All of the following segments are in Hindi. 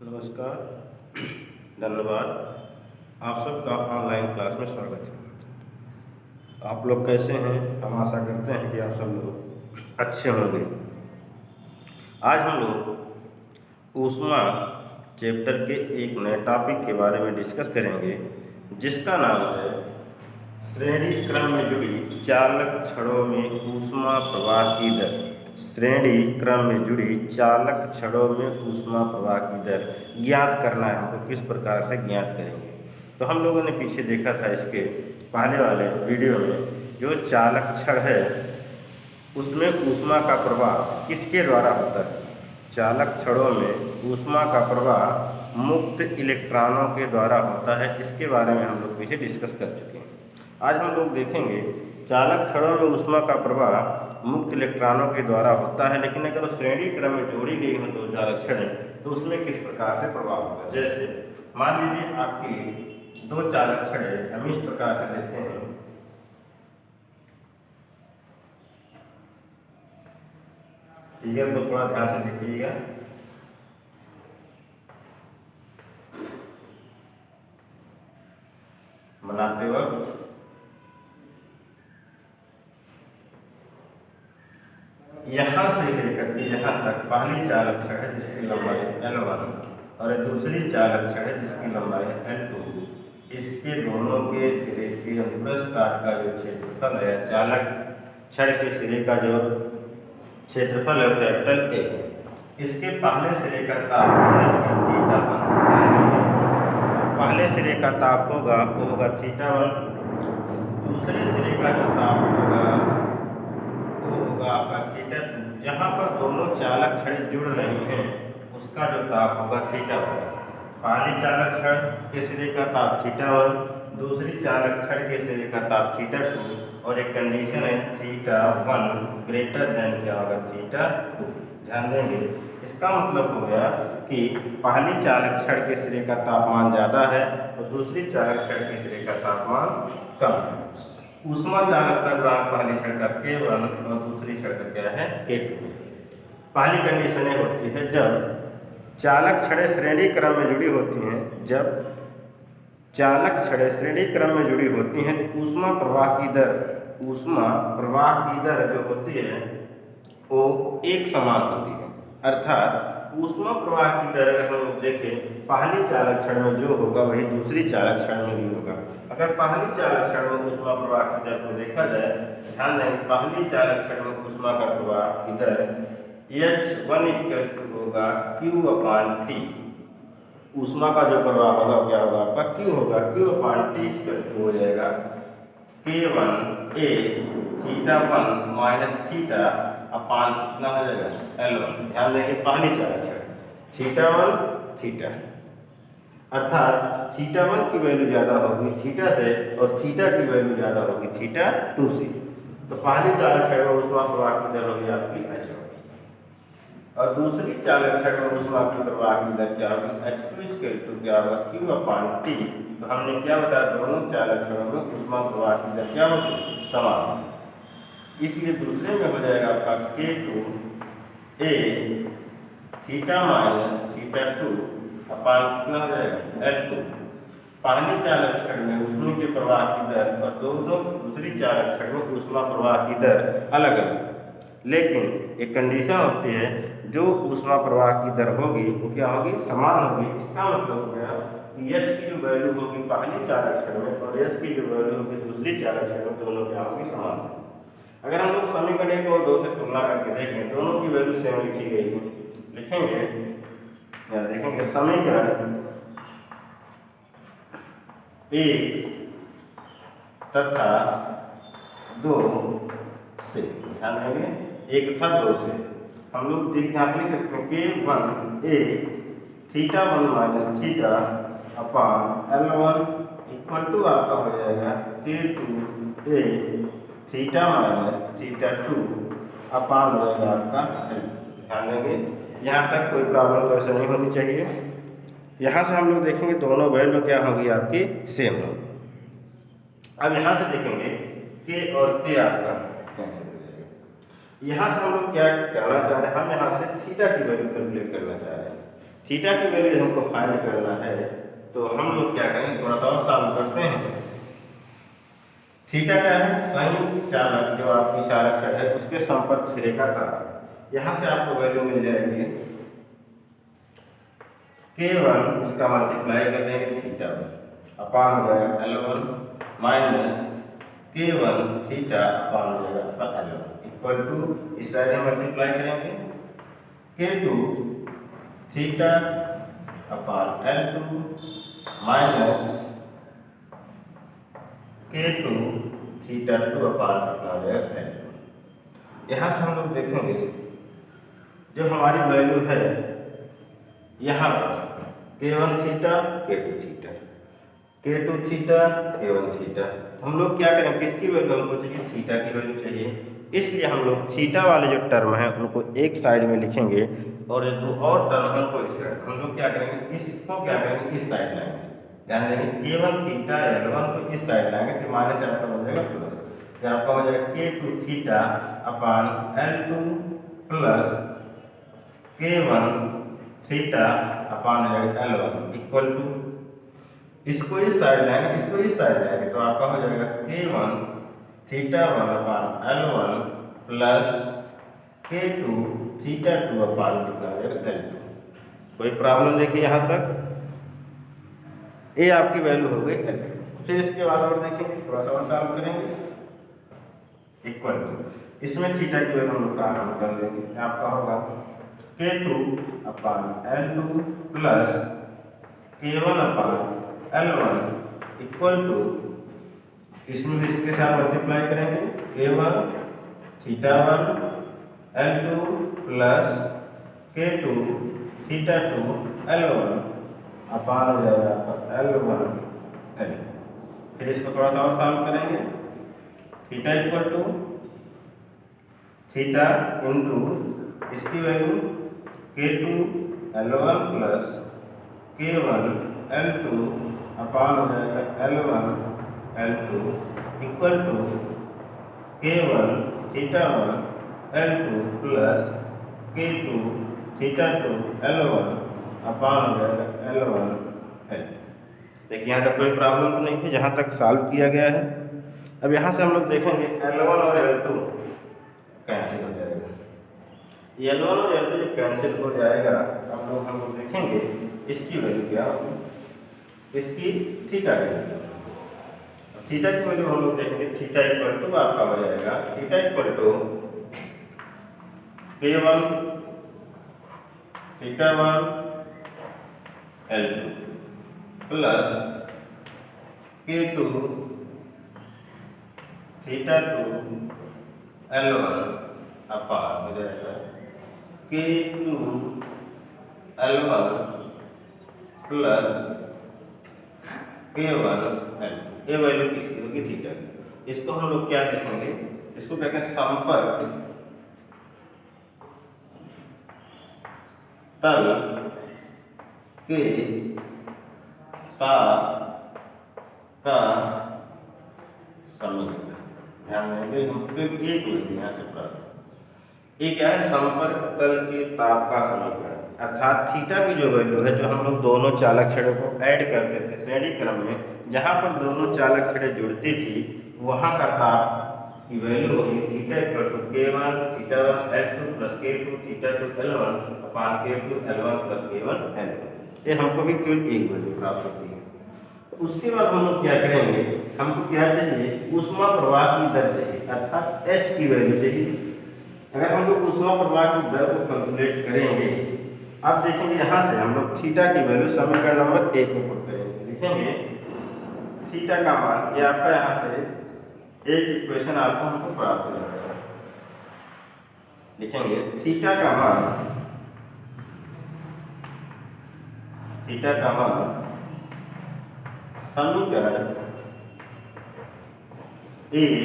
नमस्कार, धन्यवाद। आप सबका ऑनलाइन क्लास में स्वागत है। आप लोग कैसे हैं? हम आशा करते हैं कि आप सब लोग अच्छे होंगे। आज हम लोग ऊष्मा चैप्टर के एक नए टॉपिक के बारे में डिस्कस करेंगे, जिसका नाम है श्रेणी क्रम में जुड़ी चालक छड़ों में ऊष्मा प्रवाह की दर। श्रेणी क्रम में जुड़ी चालक छड़ों में ऊष्मा प्रवाह की दर ज्ञात करना है हमको। किस प्रकार से ज्ञात करेंगे? तो हम लोगों ने पीछे देखा था इसके पहले वाले वीडियो में, जो चालक छड़ है उसमें ऊष्मा का प्रवाह किसके द्वारा होता है? चालक छड़ों में ऊष्मा का प्रवाह मुक्त इलेक्ट्रॉनों के द्वारा होता है। इसके बारे में हम लोग पीछे डिस्कस कर चुके हैं। आज हम लोग देखेंगे चालक छड़ों में ऊष्मा का प्रवाह मुक्त इलेक्ट्रॉनों के द्वारा होता है, लेकिन अगर श्रेणी क्रम में जोड़ी गई हो दो चालक छड़ें तो उसमें किस प्रकार से प्रवाह होगा। जैसे मान लीजिए आपकी दो चालक छड़ें हम इस प्रकार से लेते हैं। ठीक है, तो थोड़ा ध्यान से देखिएगा। बनाते वक्त यहाँ से लेकर के यहाँ तक पहली चालक छड़ है जिसकी लंबाई L1 और दूसरी चालक छड़ है जिसकी लंबाई L2। इसके दोनों के सिरे के अनुप्रस्थ काट का जो क्षेत्रफल है, चालक छड़ के सिरे का जो क्षेत्रफल है कैपिटल A। इसके पहले सिरे का ताप θ1, पहले सिरे का ताप होगा वो होगा θ1। दूसरे सिरे का जो ताप होगा वो होगा आपका θ2। जहाँ पर दोनों चालक छड़ें जुड़ रही हैं उसका जो ताप होगा θ1। पहली चालक छड़ के सिरे का ताप θ1, दूसरी चालक छड़ के सिरे का ताप θ2, और एक कंडीशन है θ1 ग्रेटर देन क्या होगा θ2। ध्यान देंगे, इसका मतलब हो गया कि पहली चालक छड़ के सिरे का तापमान ज़्यादा है और दूसरी चालक छड़ के सिरे का तापमान कम है। ऊष्मा चालकता गुणांक पहली छड़ का K1 और दूसरी छड़ का क्या है K2। पहली कंडीशन ये होती है जब चालक छड़ें श्रेणी क्रम में जुड़ी होती हैं। जब चालक छड़ें श्रेणी क्रम में जुड़ी होती हैं तो ऊष्मा प्रवाह की दर जो होती है वो एक समान होती है। अर्थात ऊष्मा प्रवाह की दर अगर हम लोग देखें, पहली चालक छड़ में जो होगा वही दूसरी चालक छड़ में भी होगा। अगर पहली चालक छड़ में ऊष्मा प्रवाह की दर को देखा जाए, ध्यान दें, पहली चालक छड़ में ऊष्मा का प्रवाह की दर H1 होगा Q/T। ऊष्मा का जो प्रवाह होगा क्या होगा आपका Q होगा, Q/T हो जाएगा K1A θ1 माइनस थीटा अपान कितना हो जाएगा L1। ध्यान देंगे, पहली चालक छड़ θ1 θ, अर्थात θ1 की वैल्यू ज़्यादा होगी थीटा से और थीटा की वैल्यू ज़्यादा होगी θ2 से। तो पहली चालक छड़ में ऊष्मा प्रवाह की दर होगी आपकी H1 और दूसरी चालक छड़ में ऊष्मा की प्रवाह की दर क्या होगी H2 क्या होगा Q/T। तो हमने क्या बताया, दोनों चालक छड़ों में ऊष्मा प्रवाह की दर क्या होगी समान। इसलिए दूसरे में हो जाएगा आपका K2A θ माइनस θ2 अपान कितना हो जाएगा L2। पहली चालक छड़ में ऊष्मा के प्रवाह की दर और दूसरी चालक छड़ में ऊष्मा प्रवाह की दर अलग अलग, लेकिन एक कंडीशन होती है जो ऊष्मा प्रवाह की दर होगी वो क्या होगी समान होगी। इसका मतलब हो गया कि H की जो वैल्यू होगी पहली चालक छड़ में और H की जो वैल्यू होगी दूसरी चालक छड़ में, दोनों क्या होगी समान। अगर हम लोग समीकरण 1 और 2 से तुलना करके देखें, दोनों की वैल्यू सेम लिखी गई है, लिखेंगे या देखेंगे समीकरण 1 तथा 2 से, ध्यान देंगे 1 तथा 2 से हम लोग यहाँ पर लिख सकते हैं K1A θ1 minus theta upon L1 equal to आपका हो जाएगा K2A θ माइनस θ2 अपान हो जाएगा आपका L। ध्यान देंगे, यहाँ तक कोई प्रॉब्लम तो ऐसा नहीं होनी चाहिए। यहाँ से हम लोग देखेंगे दोनों वैल्यू क्या होगी आपकी सेम होगी। अब यहाँ से देखेंगे K और K आपका कैंसिल हो जाएगा। यहाँ से हम लोग क्या करना चाह रहे हैं, हम यहाँ से थीटा की वैल्यू कैलकुलेट करना चाह रहे हैं। थीटा की वैल्यू हमको फाइंड करना है, तो हम लोग क्या करेंगे, थोड़ा सा और सॉल्व करते हैं। थीटा क्या है, संयुक्त चालक जो आपकी चालक छड़ है उसके संपर्क सिरे का ताप। यहाँ से आपको वैल्यू मिल जाएगी K1, इसका मल्टीप्लाई कर देंगे थीटा अपान हो जाएगा L1 माइनस K1 थीटा अपान हो जाएगा L1 इक्वल टू, इस साइड में मल्टीप्लाई करेंगे K2 theta upon L2 minus K2 theta 2 अपान अपना हो जाएगा L2। यहाँ से हम लोग देखेंगे जो हमारी वैल्यू है यहाँ पर K1 theta K2 theta, K2 theta K1 theta, हम लोग क्या करें, किसकी वैल्यू हमको चाहिए, थीटा की वैल्यू चाहिए, इसलिए हम लोग थीटा वाले जो टर्म है उनको एक साइड में लिखेंगे और जो दो और टर्म है उनको इस साइड, हम लोग क्या करेंगे, इसको क्या करेंगे, इस साइड लाएंगे, ध्यान देंगे K1 थीटा L1 को इस साइड लाएंगे, फिर माइनस आपका हो जाएगा प्लस, फिर आपका हो जाएगा K2 theta upon L2 plus K1 theta upon L1 equal to, इसको इस साइड लाएंगे, इसको इस साइड लाएंगे, तो आपका हो जाएगा K1 थीटा 1 अपान L1 प्लस K2 थीटा 2 अपान कितना हो जाएगा L2। कोई प्रॉब्लम देखिए यहाँ तक, ये आपकी वैल्यू हो गई L2। फिर इसके बाद और देखेंगे, थोड़ा सा और सॉल्व करेंगे इक्वल टू, इसमें थीटा की वैल्यू हम लोग काम कर लेंगे, आपका होगा K2 upon L2 plus K1 upon L1 equal to, इसमें भी इसके साथ मल्टीप्लाई करेंगे K1 theta 1 L2 plus K2 theta 2 L1 upon हो जाएगा आपका L1 L। फिर इसको थोड़ा सा और सॉल्व करेंगे, theta equal to theta into इसकी value K2 L1 plus K1 L2 upon हो जाएगा L1 L2 equal to K1 theta 1 L2 plus K2 theta 2 L1 upon हो जाएगा L1 L। देखिए यहाँ तक कोई प्रॉब्लम तो नहीं है, जहाँ तक सॉल्व किया गया है। अब यहाँ से हम लोग देखेंगे L1 और L2 कैंसिल हो जाएगा, L1 और L2 जब कैंसिल हो जाएगा हम लोग देखेंगे इसकी वैल्यू क्या होगी, इसकी थीटा की वैल्यू, थीटा की वैल्यू हम लोग देखेंगे, थीटा इक्वल टू आपका हो जाएगा, theta equal to K1 theta 1 L2 plus K2 theta 2 L1 upon हो जाएगा K2 L1 plus K1 L। ये वैल्यू किसकी होगी, थीटा की। इसको हम लोग क्या देखेंगे, इसको कहते हैं संपर्क तल के ताप का समीकरण। ध्यान देंगे हम एक वैल्यू यहाँ से प्राप्त, ये क्या है, संपर्क तल के ताप का समीकरण, अर्थात थीटा की जो वैल्यू है, जो हम लोग दोनों चालक छड़ों को ऐड करते थे श्रेणी क्रम में, जहाँ पर दोनों चालक छड़ें जुड़ती थी वहाँ का ताप की वैल्यू होगी theta equal to K1 theta 1 L2 plus K2 theta 2 L1 upon K2 L1 plus K1 L2। ये हमको भी केवल एक वैल्यू प्राप्त होती है। उसके बाद हम लोग क्या करेंगे, हमको क्या चाहिए, ऊष्मा प्रवाह की दर चाहिए, अर्थात H की वैल्यू चाहिए। अगर हम लोग ऊष्मा प्रवाह की दर को कैलकुलेट करेंगे, अब देखेंगे यहाँ से हम लोग थीटा की वैल्यू समीकरण नंबर 1 में पुट करेंगे, लिखेंगे थीटा का मान, ये आपका यहाँ से एक इक्वेशन आपको हमको प्राप्त हो जाएगा, लिखेंगे थीटा का मान, थीटा का मान समीकरण 1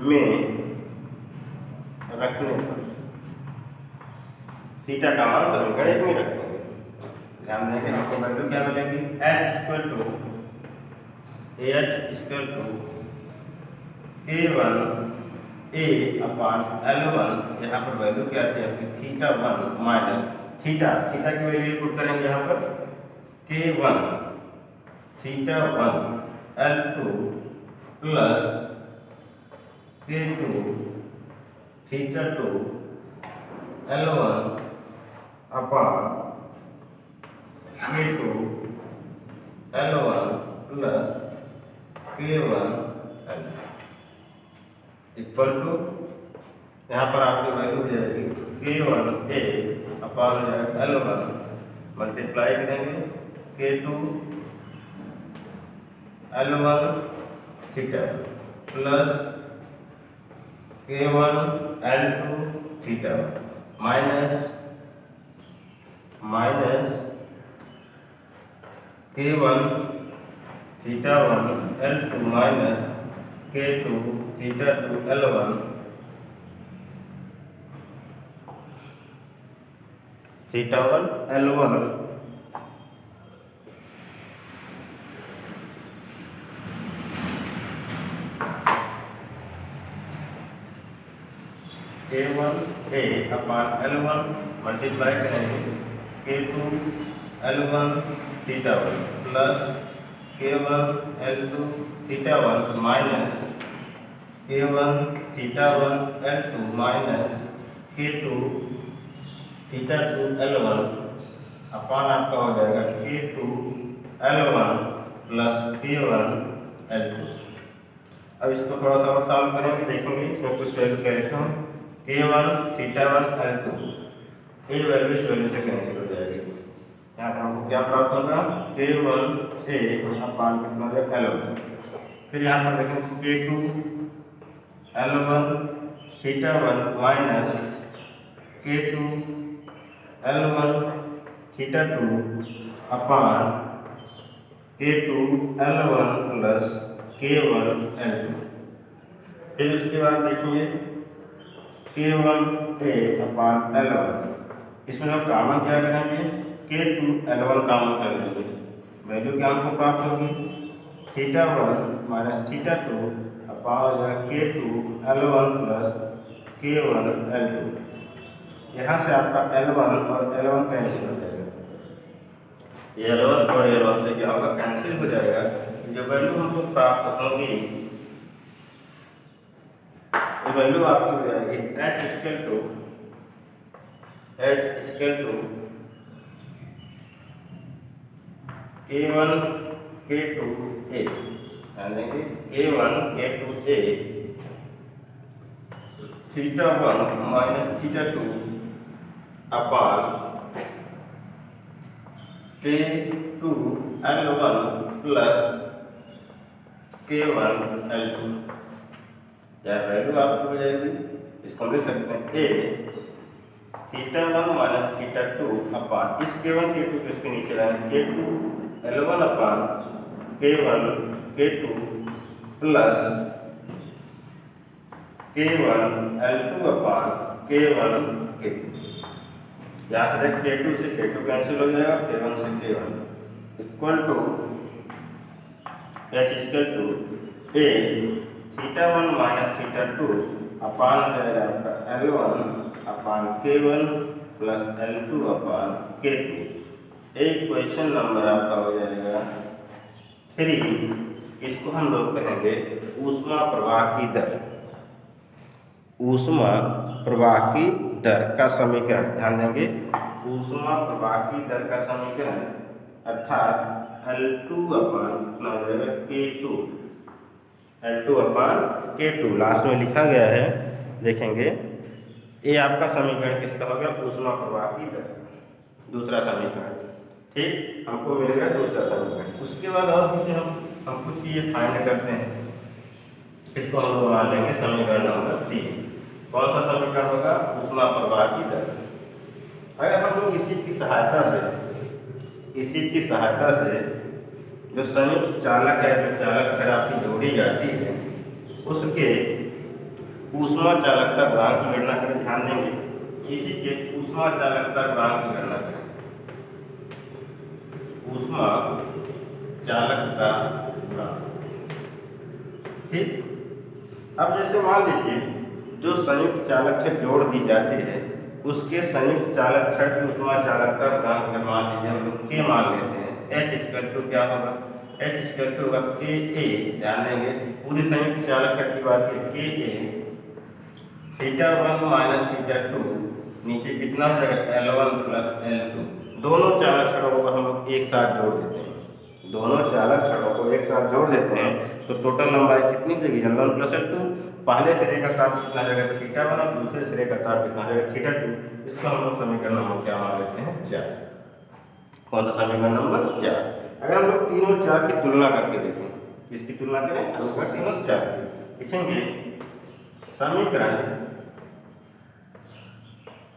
में रखने पर, थीटा का मान समीकरण 1 में रखेंगे। ध्यान देंगे हमको वैल्यू क्या मिलेगी, H equal to K1 A upon L1, यहाँ पर वैल्यू क्या थी आपकी थीटा 1 माइनस थीटा थीटा की वैल्यू पुट करेंगे यहाँ पर K1 theta 1 L2 plus K2 theta 2 L1 upon K2 L1 plus K1 L equal to यहाँ पर आपकी वैल्यू हो जाएगी K1 A upon L1 multiply करेंगे K2 L1 theta plus K1 L2 theta minus K1 theta 1 L2 minus K2 theta 2 L1 theta 1 L1 K1 A upon L1 multiply करेंगे K2 L1 theta 1 plus K1 L2 theta 1 minus K1 theta 1 L2 minus K2 theta 2 L1 upon आपका हो जाएगा K2 L1 plus K1 L2। अब इसको थोड़ा सा और सॉल्व करेंगे, देखेंगे इसमें कुछ value cancel K1 theta 1 L2 ये वैल्यू इस वैल्यू से कैंसिल हो जाएगी। यहाँ पर हमको क्या प्राप्त होगा K1 A अपॉन कितना हो जाएगा L1। फिर यहाँ पर देखें K2 L1 theta 1 minus K2 L1 theta 2 upon K2 L1 plus K1 L2। फिर उसके बाद देखिए K1 A अपॉन L1 इसमें हम कॉमन क्या करेंगे K2 L1 कॉमन कर लेंगे, वैल्यू क्या हमको प्राप्त होगी थीटा 1 माइनस थीटा 2 अपॉन हो जाएगा K2 L1 plus K1 L2। यहाँ से आपका L1 और L1 कैंसिल हो जाएगा, L1 और L1 से क्या होगा कैंसिल हो जाएगा। जो वैल्यू हमको प्राप्त होगी ये वैल्यू आपकी हो जाएगी H equal to K1 K2 A यानी कि K1 K2 A theta 1 minus theta 2 upon K2 L1 plus K1 L2। यह वैल्यू आपको हो जाएगी, इसको लिख सकते हैं A theta 1 minus theta 2 upon इस K1 K2 को इसके नीचे लाएंगे K2 L1 upon K1 K2 plus K1 L2 upon K1 K2। यहाँ से K2 से K2 कैंसिल हो जाएगा, K1 से K1 equal to H equal to A theta 1 minus theta 2 upon हो जाएगा आपका L1 upon K1 plus L2 upon K2। एक क्वेश्चन नंबर आपका हो जाएगा 3। इसको हम लोग कहेंगे ऊष्मा प्रवाह की दर। ऊष्मा प्रवाह की दर का समीकरण ध्यान देंगे, ऊष्मा प्रवाह की दर का समीकरण अर्थात L2 अपॉन कितना हो जाएगा K2 L2 upon K2 last में लिखा गया है, देखेंगे ये आपका समीकरण किसका हो गया ऊष्मा प्रवाह की दर, दूसरा समीकरण। ठीक, हमको मिल गया दूसरा समीकरण। उसके बाद और किसी हम कुछ ये फाइंड करते हैं, इसको हम लोग मान लेंगे समीकरण नंबर 3। कौन सा समीकरण होगा ऊष्मा प्रवाह की दर। अगर हम लोग इसी की सहायता से जो संयुक्त चालक है, जो चालक छड़ आपकी जोड़ी जाती है उसके ऊष्मा चालकता गुणांक की गणना करें। ध्यान देंगे इसी के ऊष्मा चालकता गुणांक की गणना करें, ऊष्मा चालकता गुणांक। ठीक, अब जैसे मान लीजिए जो संयुक्त चालक से जोड़ दी जाती है उसके संयुक्त चालक छड़ की ऊष्मा चालकता गुणांक अगर मान लीजिए हम लोग के मान लेते हैं, एच स्क्वायर टू क्या होगा, एच स्क्वायर टू होगा के ए, ध्यान देंगे पूरी संयुक्त चालक छड़ की बात की K A theta one minus theta two, नीचे कितना हो जाएगा L1 प्लस L2, दोनों चालक छड़ों को हम लोग एक साथ जोड़ देते हैं, दोनों चालक छड़ों को एक साथ जोड़ देते हैं तो टोटल लंबाई कितनी देगी L1 प्लस L2, पहले सिरे का ताप कितना जाएगा थीटा वन और दूसरे सिरे का ताप कितना जाएगा थीटा टू, इसको हम लोग समीकरण नंबर क्या मान लेते हैं 4। कौन सा समीकरण नंबर 4। अगर हम लोग 3 और 4 की तुलना करके देखें, किसकी तुलना करें, समीकरण 3 और 4 की, लिखेंगे समीकरण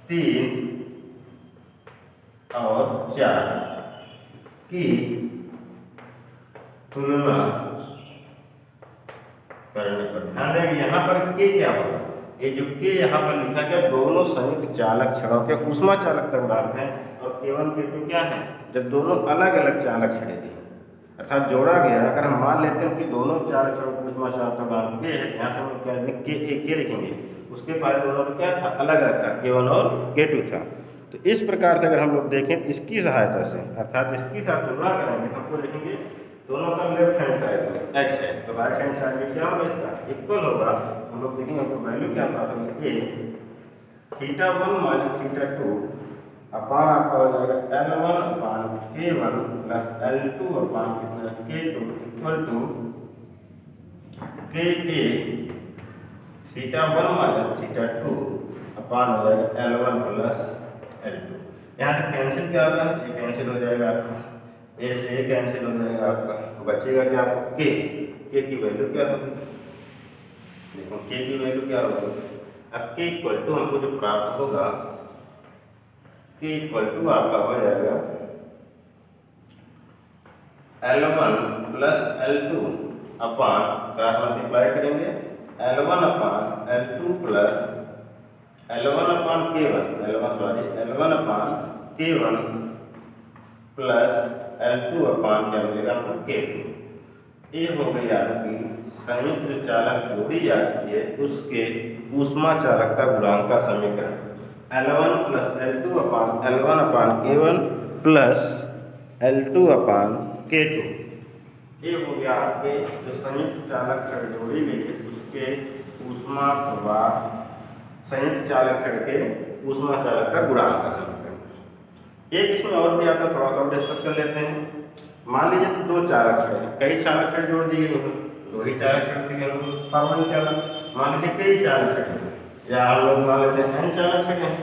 3 और 4 की तुलना करने पर ध्यान देंगे यहाँ पर के क्या होगा, ये जो के यहाँ पर लिखा गया दोनों संयुक्त चालक छड़ों के ऊष्मा चालकता गुणांक है, और K1 K2 क्या है, जब दोनों अलग अलग चालक छड़े थी अर्थात जोड़ा गया, अगर हम मान लेते हैं कि दोनों चालक छड़ों की ऊष्मा चालकता गुणांक के है, यहाँ से हम क्या के लिखेंगे, उसके पहले दोनों का क्या था अलग अलग था, K1 और K2 था। तो इस प्रकार से अगर हम लोग देखें तो इसकी सहायता से अर्थात इसकी साथ तुलना करेंगे हमको देखेंगे दोनों का लेफ्ट हैंड साइड में एच है, तो राइट हैंड साइड में क्या होगा, इसका इक्वल होगा, हम लोग देखेंगे हमको वैल्यू क्या प्राप्त होगी, A theta one minus theta two upon आपका हो जाएगा L1 अपान K1 प्लस L2 अपान कितना K2 equal to K A theta one minus theta two upon हो जाएगा L1 प्लस L2। यहाँ से कैंसिल क्या होगा, ये कैंसिल हो जाएगा आपका, ए से कैंसिल हो जाएगा आपका, तो बचेगा क्या आपको के की वैल्यू क्या होगी, देखो के की वैल्यू क्या होगी, अब के इक्वल टू हमको जो प्राप्त होगा के इक्वल टू आपका हो जाएगा L1 प्लस L2 अपान क्रॉस मल्टीप्लाई करेंगे L1 अपान L2 प्लस L1 अपान L1 अपान K1 प्लस L2 अपान क्या मिलेगा आपको K2। ये हो गई आपकी संयुक्त जो चालक जोड़ी जाती है उसके ऊष्मा चालकता गुणांक का समीकरण L1 प्लस L2 अपान L1 अपान K1 प्लस L2 अपान K2। ये हो गया आपके जो संयुक्त चालक छड़ जोड़ी गई है उसके ऊष्मा प्रवाह, संयुक्त चालक छड़ के ऊष्मा चालकता गुणांक का समीकरण। एक इसमें और भी आता, थोड़ा सा और डिस्कस कर लेते हैं। मान लीजिए दो चालक छड़ हैं, कई चालक छड़ जोड़ दिए गए, दो ही चालक छड़ थे परमाणु चालक, मान लीजिए कई चालक छड़ हैं, या हम लोग मान लेते हैं n चालक छड़ हैं,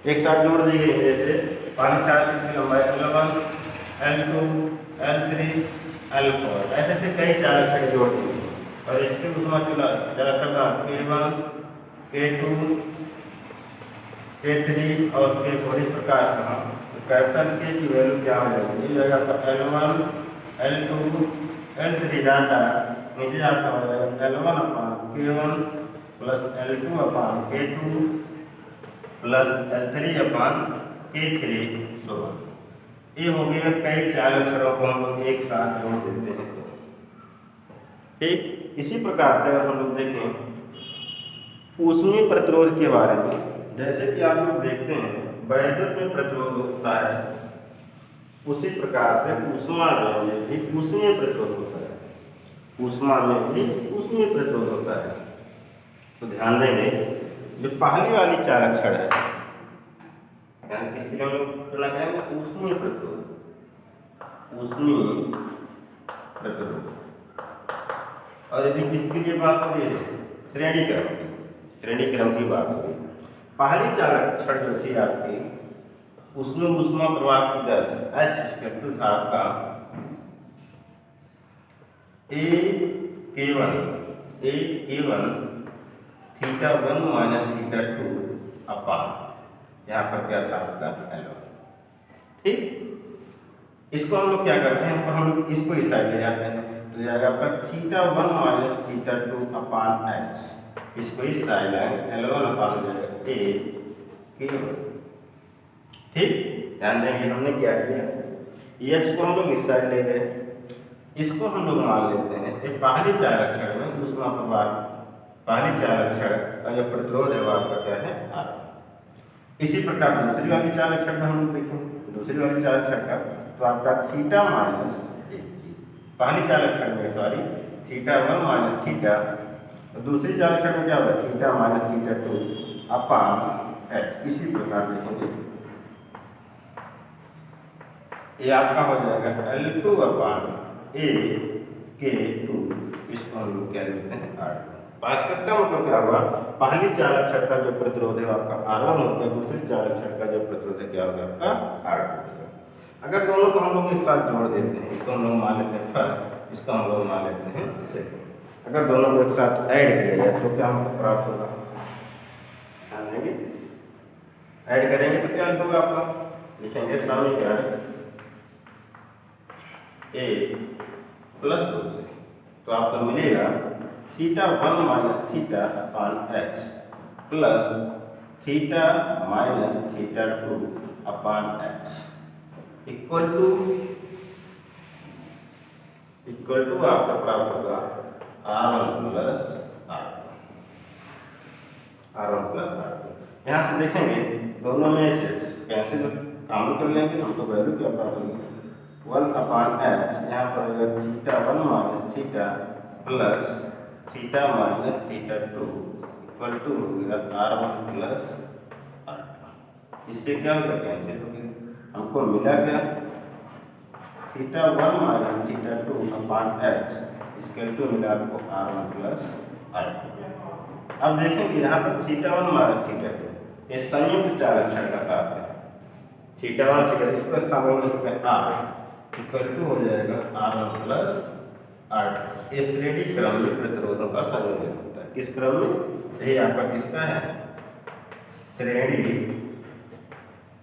एक साथ जोड़ दिए गए, जैसे पानी चालक की लंबाई L1 L2 L3 L4, ऐसे से कई चालक छड़ जोड़ दिए और इसके ऊष्मा चालकता K1 K2 K3 और K4 इस प्रकार का कैपिटल के की वैल्यू क्या हो जाएगी, ये जाएगा आपका L1 L2 L3 डाटा, नीचे आपका हो जाएगा L1 अपान K1 प्लस L2 अपान K2 प्लस L3 अपान K3 सोलह। ये हो गया कई चालक छड़ों को हम लोग एक साथ जोड़ देते हैं। ठीक इसी प्रकार से अगर हम लोग देखें ऊष्मीय प्रतिरोध के बारे में, जैसे कि आप लोग देखते हैं वैद्युत में प्रतिरोध होता है, उसी प्रकार से ऊष्मा में भी ऊष्मीय प्रतिरोध होता है, ऊष्मा में भी ऊष्मीय प्रतिरोध होता है। तो ध्यान देंगे जो पहली वाली चालक छड़ है, किसके लिए हम लोग तुलना करेंगे, ऊष्मीय प्रतिरोध, ऊष्मीय प्रतिरोध। और यदि किसके लिए बात हो रही है, श्रेणी क्रम की बात हो रही है। पहली चालक छड़ जो थी आपकी उसमें ऊष्मा प्रवाह की दर H था आपका A K1 theta one minus theta two अपान, यहाँ पर क्या था आपका L1। ठीक इसको हम लोग क्या करते हैं, हम लोग इसको इस साइड ले जाते हैं, तो जाएगा आपका theta one minus theta two अपान H, इसको इस साइड लाएंगे L1 अपान हो जाएगा A K1। ठीक ध्यान देंगे हमने क्या किया, H को हम लोग इस साइड ले गए, इसको हम लोग मान लेते हैं कि पहली चालक छड़ में ऊष्मा प्रवाह, पहली चालक छड़ का जो प्रतिरोध है वो आपका क्या है R। इसी प्रकार दूसरी वाली चालक छड़ हम लोग देखें, दूसरी वाली चालक छड़ का तो आपका थीटा माइनस पहली चालक छड़ में सॉरी थीटा 1 माइनस थीटा, और दूसरी चालक छड़ में क्या होगा theta minus theta 2 upon H. इसी प्रकार देखेंगे ये आपका हो जाएगा L2 अपान ए के 2, इसको हम लोग क्या लिखते हैं R2। बात का मतलब क्या हुआ, पहली चालक छड़ का जो प्रतिरोध है आपका R1 होगा, दूसरी चालक छड़ का जो प्रतिरोध है क्या होगा आपका R2 होगा। अगर दोनों को हम लोग एक साथ जोड़ देते हैं, इसको हम लोग मान लेते हैं फर्स्ट, इसको हम लोग मान लेते हैं सेकंड। अगर दोनों को एक साथ ऐड किया जाए तो क्या हमको प्राप्त होगा, ऐड करेंगे तो क्या होगा आपका, लिखेंगे समीकरण ए प्लस 2 से, तो आपको मिलेगा theta 1 minus theta upon H plus theta minus theta 2 upon H equal to आपका प्राप्त होगा R1 प्लस R2। यहाँ से देखेंगे दोनों में एच कैंसिल काम कर लेंगे, हमको वैल्यू क्या प्राप्त होगी 1 अपान एच, यहाँ पर theta 1 minus theta plus theta minus theta 2 equal to R1 plus R2। इससे क्या होगा कैंसिल हो गया, हमको मिला क्या theta 1 minus theta 2 upon H इसके टू मिला आपको R1 प्लस R2। अब देखेंगे यहाँ पर थीटा 1 माइनस थीटा 2 ये संयुक्त चालक छड़ का ताप है, थीटा 1 थीटा इसको स्थानापन्न करते हैं R इक्वल टू हो जाएगा R1 प्लस R2। इस श्रेणी क्रम में प्रतिरोधों का संयोजन होता है, किस क्रम में, यही आपका किसका है श्रेणी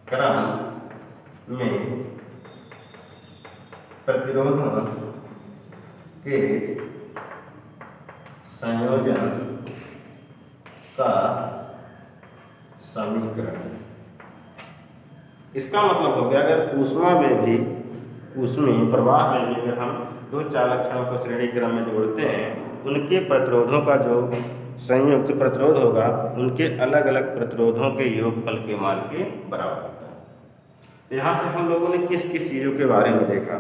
क्रम में प्रतिरोधों के संयोजन का समीकरण। इसका मतलब हो गया अगर ऊष्मा में भी ऊष्मीय प्रवाह में भी अगर हम दो चालक छड़ों को श्रेणी क्रम में जोड़ते हैं, उनके प्रतिरोधों का जो संयुक्त प्रतिरोध होगा उनके अलग अलग प्रतिरोधों के योगफल के मान के बराबर होता है। यहाँ से हम लोगों ने किस किस चीज़ों के बारे में देखा,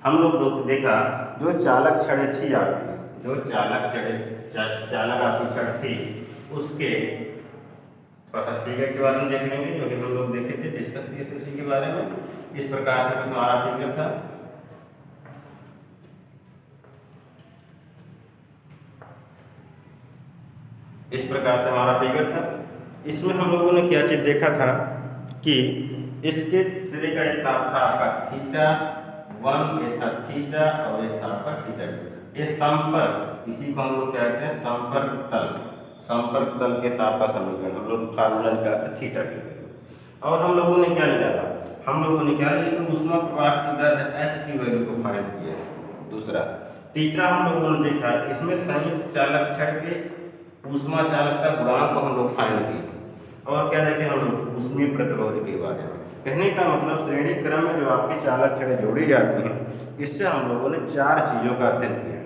हम लोग देखा जो चालक छड़ें थी आपकी, जो चालक आपकी छड़ थी उसके फिगर के बारे में देख लेंगे, जो कि हम लोग देखे थे, डिस्कस किए थे उसी के बारे में। इस प्रकार से हमारा फिगर था, इस प्रकार से हमारा फिगर था। इसमें हम लोगों ने क्या चीज देखा था कि इसके सिरे का एक ताप था आपका थीटा 1, ये था थीटा और ये था आपका थीटा 2। ये संपर्क, इसी को हम लोग क्या कहते हैं संपर्क तल के ताप का समीकरण हम लोग फार्मूला निकालते हैं थीटा के। और हम लोगों ने क्या निकाला, हम लोगों ने क्या ऊष्मा प्रवाह की दर h की वैल्यू को फाइंड किया। दूसरा, तीसरा हम लोगों ने देखा इसमें संयुक्त चालक छड़ के ऊष्मा चालकता गुणांक को हम लोग फाइंड किए। और क्या देखें हम लोग ऊष्मीय प्रतिरोध के बारे में। कहने का मतलब श्रेणी क्रम में जो आपकी चालक छड़ें जोड़ी जाती हैं, इससे हम लोगों ने 4 चीज़ों का अध्ययन किया,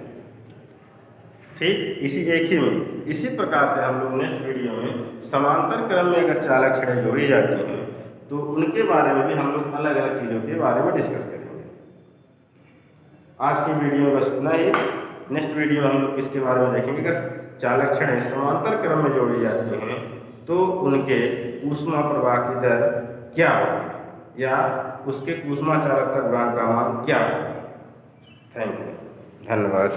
ठीक इसी एक ही में। इसी प्रकार से हम लोग नेक्स्ट वीडियो में समांतर क्रम में अगर चालक छड़ें जोड़ी जाती हैं तो उनके बारे में भी हम लोग अलग अलग चीज़ों के बारे में डिस्कस करेंगे। आज की वीडियो में बस इतना ही। नेक्स्ट वीडियो में हम लोग किसके बारे में देखेंगे, अगर चालक छड़ें समांतर क्रम में जोड़ी जाती हैं तो उनके ऊष्मा प्रवाह की दर क्या होगी या उसके ऊष्मा चालकता गुणांक का मान क्या होगा। थैंक यू, धन्यवाद।